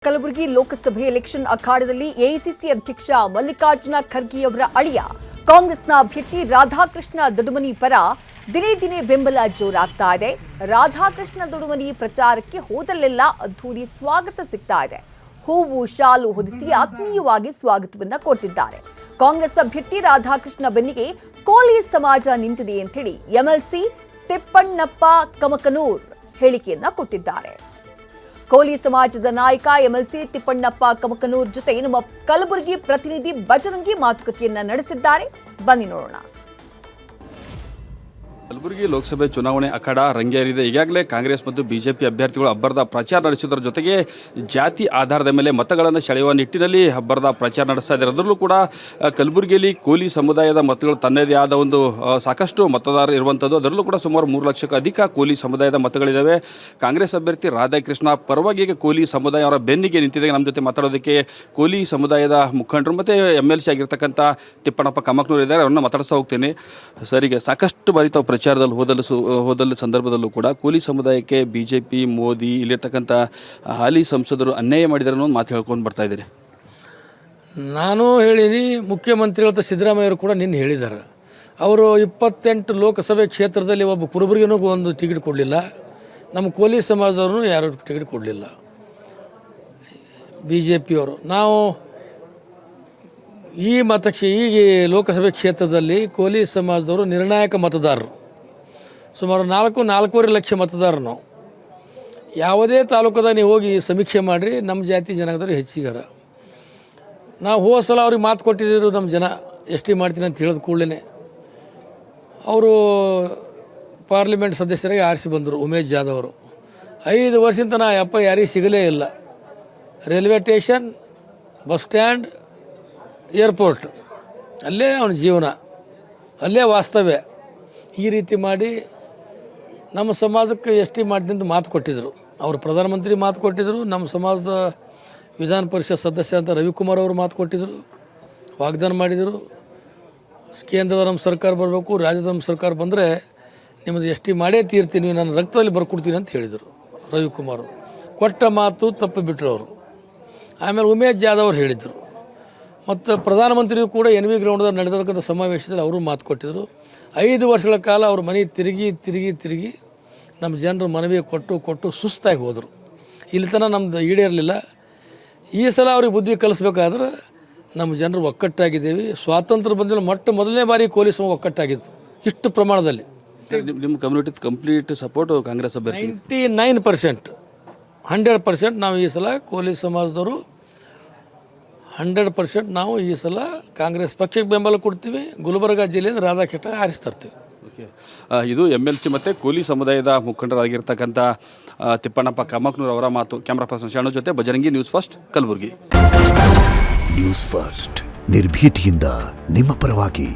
ಕಲಬುರಗಿ ಲೋಕಸಭೆ election ಅಖಾಡದಲ್ಲಿ AICC ಅಧ್ಯಕ್ಷ ಮಲ್ಲಿಕಾರ್ಜುನ ಖರ್ಗೆಯವರ ಅಳಿಯ ಕಾಂಗ್ರೆಸ್ನ ಅಭ್ಯರ್ಥಿ ರಾಧಾಕೃಷ್ಣ ದೊಡ್ಡಮನಿ ಪರ ದಿನೇ ದಿನೇ ಬೆಂಬಲ ಜೋರಾಗ್ತಾ ಇದೆ. ರಾಧಾಕೃಷ್ಣ ದೊಡ್ಡಮನಿ ಪ್ರಚಾರಕ್ಕೆ ಹೋದಲ್ಲೆಲ್ಲ ಅದ್ಧೂರಿ ಸ್ವಾಗತ ಸಿಗ್ತಾ ಇದೆ. ಹೂವು ಶಾಲು ಹೊದಿಸಿ ಆತ್ಮೀಯವಾಗಿ ಸ್ವಾಗತವನ್ನ ಕೊಡ್ತಿದ್ದಾರೆ. ಕಾಂಗ್ರೆಸ್ ಅಭ್ಯರ್ಥಿ ರಾಧಾಕೃಷ್ಣ ಬೆನ್ನಿಗೆ ಕೋಲಿ ಸಮಾಜ ನಿಂತಿದೆ ಅಂತ ಹೇಳಿ ಎಂಎಲ್ಸಿ ತಿಪ್ಪಣ್ಣಪ್ಪ ಕಮಕನೂರ್ ಹೇಳಿಕೆಯನ್ನ ಕೊಟ್ಟಿದ್ದಾರೆ. ಕೋಲಿ ಸಮಾಜದ ನಾಯಕ ಎಂಎಲ್ಸಿ ತಿಪ್ಪಣ್ಣಪ್ಪ ಕಮಕನೂರ್ ಜೊತೆ ನಮ್ಮ ಕಲಬುರಗಿ ಪ್ರತಿನಿಧಿ ಬಜರಂಗಿ ಮಾತುಕತೆಯನ್ನ ನಡೆಸಿದ್ದಾರೆ. ಬನ್ನಿ ನೋಡೋಣ. ಕಲಬುರಗಿ ಲೋಕಸಭೆ ಚುನಾವಣೆ ಅಖಾಡ ರಂಗೇರಿದೆ. ಈಗಾಗಲೇ ಕಾಂಗ್ರೆಸ್ ಮತ್ತು ಬಿಜೆಪಿ ಅಭ್ಯರ್ಥಿಗಳು ಅಬ್ಬರದ ಪ್ರಚಾರ ನಡೆಸುವುದರ ಜೊತೆಗೆ ಜಾತಿ ಆಧಾರದ ಮೇಲೆ ಮತಗಳನ್ನು ಸೆಳೆಯುವ ನಿಟ್ಟಿನಲ್ಲಿ ಅಬ್ಬರದ ಪ್ರಚಾರ ನಡೆಸ್ತಾ ಇದ್ದಾರೆ. ಅದರಲ್ಲೂ ಕೂಡ ಕಲಬುರಗಿಯಲ್ಲಿ ಕೋಲಿ ಸಮುದಾಯದ ಮತಗಳು ತನ್ನದೇ ಆದ ಒಂದು ಸಾಕಷ್ಟು ಮತದಾರರು ಇರುವಂಥದ್ದು. ಅದರಲ್ಲೂ ಕೂಡ ಸುಮಾರು 3 ಲಕ್ಷಕ್ಕೂ ಅಧಿಕ ಕೋಲಿ ಸಮುದಾಯದ ಮತಗಳಿದ್ದಾವೆ. ಕಾಂಗ್ರೆಸ್ ಅಭ್ಯರ್ಥಿ ರಾಧಾಕೃಷ್ಣ ಪರವಾಗಿ ಕೋಲಿ ಸಮುದಾಯ ಅವರ ಬೆನ್ನಿಗೆ ನಿಂತಿದೆ. ನಮ್ಮ ಜೊತೆ ಮಾತಾಡೋದಕ್ಕೆ ಕೋಲಿ ಸಮುದಾಯದ ಮುಖಂಡರು ಮತ್ತು ಎಂಎಲ್ಸಿ ಆಗಿರ್ತಕ್ಕಂಥ ತಿಪ್ಪಣ್ಣಪ್ಪ ಕಮಕನೂರ್ ಇದ್ದಾರೆ. ಅವ್ರನ್ನ ಮಾತಾಡಿಸ್ತಾ ಹೋಗ್ತೀನಿ. ಸರಿಗೆ ಸಾಕಷ್ಟು ಬಾರಿ ತಾವು ಪ್ರಚಾರದಲ್ಲಿ ಹೋದಲ್ಲ ಸಂದರ್ಭದಲ್ಲೂ ಕೂಡ ಕೋಲಿ ಸಮುದಾಯಕ್ಕೆ ಬಿಜೆಪಿ ಮೋದಿ ಇಲ್ಲಿರ್ತಕ್ಕಂಥ ಹಾಲಿ ಸಂಸದರು ಅನ್ಯಾಯ ಮಾಡಿದ್ದಾರೆ ಅನ್ನೋ ಮಾತು ಹೇಳ್ಕೊಂಡು ಬರ್ತಾ ಇದ್ದಾರೆ. ನಾನು ಹೇಳಿನಿ, ಮುಖ್ಯಮಂತ್ರಿಗಳ ಸಿದ್ದರಾಮಯ್ಯವರು ಕೂಡ ನಿನ್ನೆ ಹೇಳಿದ್ದಾರೆ. ಅವರು 28 ಲೋಕಸಭೆ ಕ್ಷೇತ್ರದಲ್ಲಿ ಒಬ್ಬ ಕುರುಬರಿಗೂ ಒಂದು ಟಿಕೆಟ್ ಕೊಡಲಿಲ್ಲ. ನಮ್ಮ ಕೋಲಿ ಸಮಾಜದವ್ರೂ ಯಾರು ಟಿಕೆಟ್ ಕೊಡಲಿಲ್ಲ. ಬಿ ಜೆ ಪಿಯವರು ನಾವು ಈ ಲೋಕಸಭೆ ಕ್ಷೇತ್ರದಲ್ಲಿ ಕೋಲಿ ಸಮಾಜದವರು ನಿರ್ಣಾಯಕ ಮತದಾರರು. ಸುಮಾರು 4.5 ಲಕ್ಷ ಮತದಾರರು ನಾವು. ಯಾವುದೇ ತಾಲೂಕದಾಗ ನೀವು ಹೋಗಿ ಸಮೀಕ್ಷೆ ಮಾಡಿರಿ, ನಮ್ಮ ಜಾತಿ ಜನಾಂಗದವರು ಹೆಚ್ಚಿಗಾರ. ನಾವು ಹೋದ ಸಲ ಅವ್ರಿಗೆ ಮಾತು ಕೊಟ್ಟಿದ್ದರು, ನಮ್ಮ ಜನ ಎಷ್ಟು ಮಾಡ್ತೀನಿ ಅಂತ ಹೇಳಿದ ಕೂಡಲೇ ಅವರು ಪಾರ್ಲಿಮೆಂಟ್ ಸದಸ್ಯರಾಗಿ ಆರಿಸಿ ಬಂದರು. ಉಮೇಶ್ ಜಾಧವ್ ಅವರು 5 ವರ್ಷದಿಂದ ನಾ ಯಾರಿಗೆ ಸಿಗಲೇ ಇಲ್ಲ. Railway station, bus stand, airport, ಅಲ್ಲೇ ಅವನ ಜೀವನ, ಅಲ್ಲೇ ವಾಸ್ತವ್ಯ. ಈ ರೀತಿ ಮಾಡಿ ನಮ್ಮ ಸಮಾಜಕ್ಕೆ ಎಷ್ಟು ಮಾಡ್ತೀನಿ ಅಂತ ಮಾತು ಕೊಟ್ಟಿದ್ದರು. ಅವರು ಪ್ರಧಾನಮಂತ್ರಿ ಮಾತು ಕೊಟ್ಟಿದ್ದರು. ನಮ್ಮ ಸಮಾಜದ ವಿಧಾನ ಪರಿಷತ್ ಸದಸ್ಯ ಅಂತ ರವಿಕುಮಾರ್ ಅವರು ಮಾತು ಕೊಟ್ಟಿದ್ದರು, ವಾಗ್ದಾನ ಮಾಡಿದರು. ಕೇಂದ್ರದ ನಮ್ಮ ಸರ್ಕಾರ ಬರಬೇಕು, ರಾಜ್ಯದ ನಮ್ಮ ಸರ್ಕಾರ ಬಂದರೆ ನಿಮ್ಮದು ಎಷ್ಟು ಮಾಡೇ ತೀರ್ತೀನಿ, ನಾನು ರಕ್ತದಲ್ಲಿ ಬರ್ಕೊಡ್ತೀನಿ ಅಂತ ಹೇಳಿದರು ರವಿಕುಮಾರ್. ಕೊಟ್ಟ ಮಾತು ತಪ್ಪು ಬಿಟ್ಟರು ಅವರು. ಆಮೇಲೆ ಉಮೇಶ್ ಜಾಧವ್ ಅವರು ಹೇಳಿದರು. ಮತ್ತು ಪ್ರಧಾನಮಂತ್ರಿಯು ಕೂಡ NV ಗ್ರೌಂಡ್ದಾಗ ನಡೆದಿರ್ತಕ್ಕಂಥ ಸಮಾವೇಶದಲ್ಲಿ ಅವರು ಮಾತು ಕೊಟ್ಟಿದ್ದರು. 5 ವರ್ಷಗಳ ಕಾಲ ಅವ್ರ ಮನೆ ತಿರುಗಿ ನಮ್ಮ ಜನರು ಮನವಿ ಕೊಟ್ಟು ಸುಸ್ತಾಗಿ ಹೋದರು. ಇಲ್ಲಿ ತನಕ ನಮ್ಮದು ಈಡೇರಲಿಲ್ಲ. ಈ ಸಲ ಅವ್ರಿಗೆ ಬುದ್ಧಿ ಕಲಿಸ್ಬೇಕಾದ್ರೆ ನಮ್ಮ ಜನರು ಒಕ್ಕಟ್ಟಾಗಿದ್ದೇವೆ. ಸ್ವಾತಂತ್ರ್ಯ ಬಂದಿಲ್ಲ ಮೊದಲನೇ ಬಾರಿ ಕೋಲಿ ಸಮಾಜ ಒಕ್ಕಟ್ಟಾಗಿದ್ದು ಇಷ್ಟು ಪ್ರಮಾಣದಲ್ಲಿ. ನಿಮ್ಮ ಕಮ್ಯುನಿಟಿ ಕಂಪ್ಲೀಟ್ ಸಪೋರ್ಟ್ ಕಾಂಗ್ರೆಸ್ ಅಭ್ಯರ್ಥಿ 99%, 100% ನಾವು ಈ ಸಲ ಕೋಲಿ ಸಮಾಜದವರು 100% ನಾವು ಈ ಸಲ ಕಾಂಗ್ರೆಸ್ ಪಕ್ಷಕ್ಕೆ ಬೆಂಬಲ ಕೊಡ್ತೀವಿ. ಗುಲ್ಬರ್ಗ ಜಿಲ್ಲೆಯಿಂದ ರಾಧಾಕೃಷ್ಣ ಆರಿಸ್ತಾರ್ತೀವಿ. ಓಕೆ, ಇದು MLC ಮತ್ತು ಕೋಲಿ ಸಮುದಾಯದ ಮುಖಂಡರಾಗಿರ್ತಕ್ಕಂಥ ತಿಪ್ಪಣ್ಣಪ್ಪ ಕಮಕನೂರ್ ಅವರ ಮಾತು. ಕ್ಯಾಮ್ರಾ ಪರ್ಸನ್ ಶಾಣು ಜೊತೆ Bajrangi, news first Kalaburagi. News first ನಿರ್ಭೀತಿಯಿಂದ ನಿಮ್ಮ ಪರವಾಗಿ.